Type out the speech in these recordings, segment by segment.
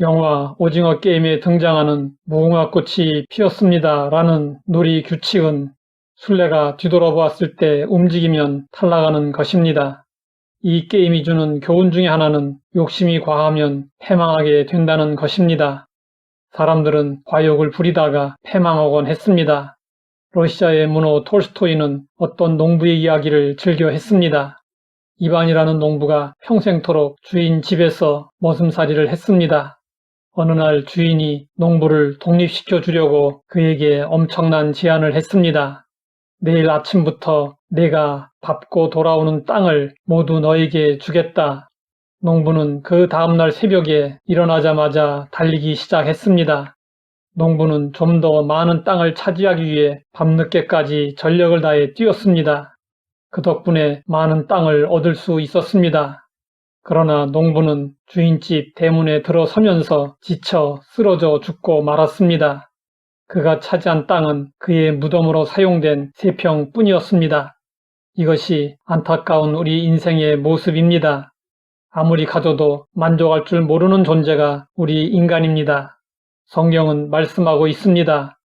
영화 오징어 게임에 등장하는 무궁화꽃이 피었습니다 라는 놀이 규칙은 술래가 뒤돌아보았을 때 움직이면 탈락하는 것입니다. 이 게임이 주는 교훈 중에 하나는 욕심이 과하면 패망하게 된다는 것입니다. 사람들은 과욕을 부리다가 패망하곤 했습니다. 러시아의 문호 톨스토이는 어떤 농부의 이야기를 즐겨 했습니다. 이반이라는 농부가 평생토록 주인 집에서 머슴살이를 했습니다. 어느 날 주인이 농부를 독립시켜 주려고 그에게 엄청난 제안을 했습니다. 내일 아침부터 내가 밟고 돌아오는 땅을 모두 너에게 주겠다. 농부는 그 다음날 새벽에 일어나자마자 달리기 시작했습니다. 농부는 좀 더 많은 땅을 차지하기 위해 밤늦게까지 전력을 다해 뛰었습니다. 그 덕분에 많은 땅을 얻을 수 있었습니다. 그러나 농부는 주인집 대문에 들어서면서 지쳐 쓰러져 죽고 말았습니다. 그가 차지한 땅은 그의 무덤으로 사용된 3평 뿐이었습니다. 이것이 안타까운 우리 인생의 모습입니다. 아무리 가져도 만족할 줄 모르는 존재가 우리 인간입니다. 성경은 말씀하고 있습니다.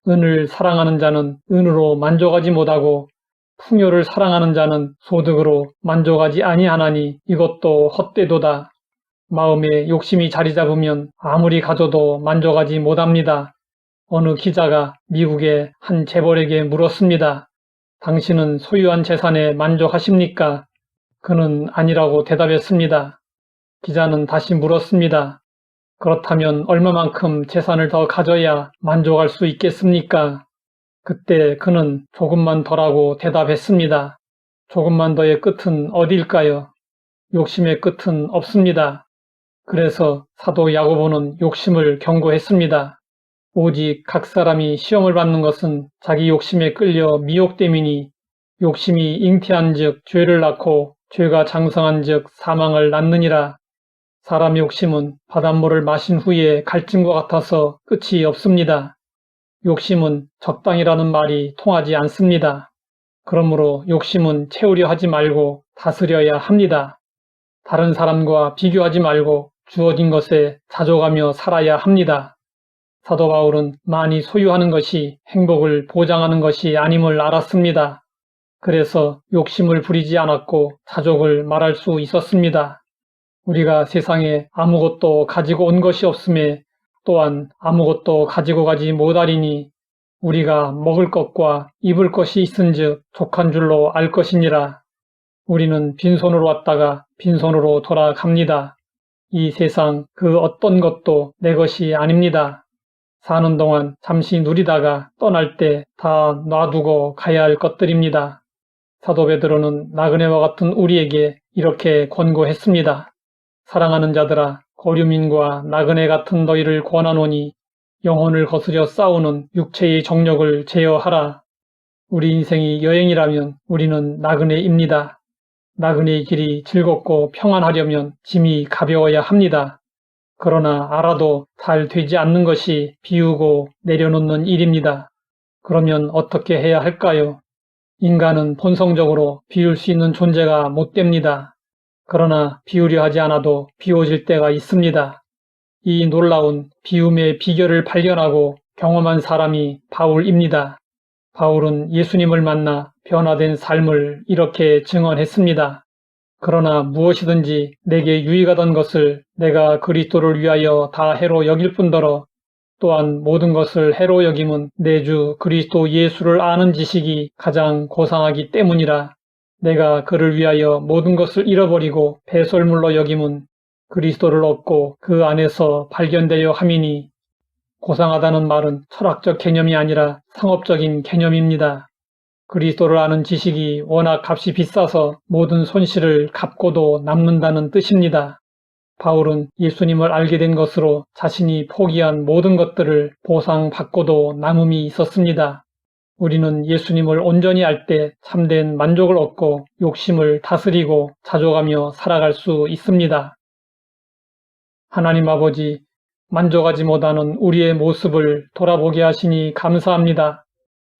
은을 사랑하는 자는 은으로 만족하지 못하고 풍요를 사랑하는 자는 소득으로 만족하지 아니하나니 이것도 헛되도다. 마음에 욕심이 자리 잡으면 아무리 가져도 만족하지 못합니다. 어느 기자가 미국의 한 재벌에게 물었습니다. 당신은 소유한 재산에 만족하십니까? 그는 아니라고 대답했습니다. 기자는 다시 물었습니다. 그렇다면 얼마만큼 재산을 더 가져야 만족할 수 있겠습니까? 그때 그는 조금만 더라고 대답했습니다. 조금만 더의 끝은 어디일까요? 욕심의 끝은 없습니다. 그래서 사도 야고보는 욕심을 경고했습니다. 오직 각 사람이 시험을 받는 것은 자기 욕심에 끌려 미혹됨이니 욕심이 잉태한 즉 죄를 낳고 죄가 장성한 즉 사망을 낳느니라. 사람 욕심은 바닷물을 마신 후에 갈증과 같아서 끝이 없습니다. 욕심은 적당이라는 말이 통하지 않습니다. 그러므로 욕심은 채우려 하지 말고 다스려야 합니다. 다른 사람과 비교하지 말고 주어진 것에 자족하며 살아야 합니다. 사도 바울은 많이 소유하는 것이 행복을 보장하는 것이 아님을 알았습니다. 그래서 욕심을 부리지 않았고 자족을 말할 수 있었습니다. 우리가 세상에 아무것도 가지고 온 것이 없음에 또한 아무것도 가지고 가지 못하리니 우리가 먹을 것과 입을 것이 있은즉 족한 줄로 알 것이니라. 우리는 빈손으로 왔다가 빈손으로 돌아갑니다. 이 세상 그 어떤 것도 내 것이 아닙니다. 사는 동안 잠시 누리다가 떠날 때 다 놔두고 가야 할 것들입니다. 사도 베드로는 나그네와 같은 우리에게 이렇게 권고했습니다. 사랑하는 자들아, 고류민과 나그네 같은 너희를 권하노니 영혼을 거스려 싸우는 육체의 정욕을 제어하라. 우리 인생이 여행이라면 우리는 나그네입니다. 나그네의 길이 즐겁고 평안하려면 짐이 가벼워야 합니다. 그러나 알아도 잘 되지 않는 것이 비우고 내려놓는 일입니다. 그러면 어떻게 해야 할까요? 인간은 본성적으로 비울 수 있는 존재가 못 됩니다. 그러나 비우려 하지 않아도 비워질 때가 있습니다. 이 놀라운 비움의 비결을 발견하고 경험한 사람이 바울입니다. 바울은 예수님을 만나 변화된 삶을 이렇게 증언했습니다. 그러나 무엇이든지 내게 유익하던 것을 내가 그리스도를 위하여 다 해로 여길 뿐더러 또한 모든 것을 해로 여김은 내 주 그리스도 예수를 아는 지식이 가장 고상하기 때문이라. 내가 그를 위하여 모든 것을 잃어버리고 배설물로 여김은 그리스도를 얻고 그 안에서 발견되려 함이니. 고상하다는 말은 철학적 개념이 아니라 상업적인 개념입니다. 그리스도를 아는 지식이 워낙 값이 비싸서 모든 손실을 갚고도 남는다는 뜻입니다. 바울은 예수님을 알게 된 것으로 자신이 포기한 모든 것들을 보상받고도 남음이 있었습니다. 우리는 예수님을 온전히 알 때 참된 만족을 얻고 욕심을 다스리고 자족하며 살아갈 수 있습니다. 하나님 아버지, 만족하지 못하는 우리의 모습을 돌아보게 하시니 감사합니다.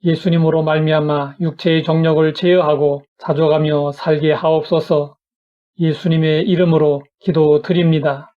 예수님으로 말미암아 육체의 정욕을 제어하고 자족하며 살게 하옵소서. 예수님의 이름으로 기도드립니다.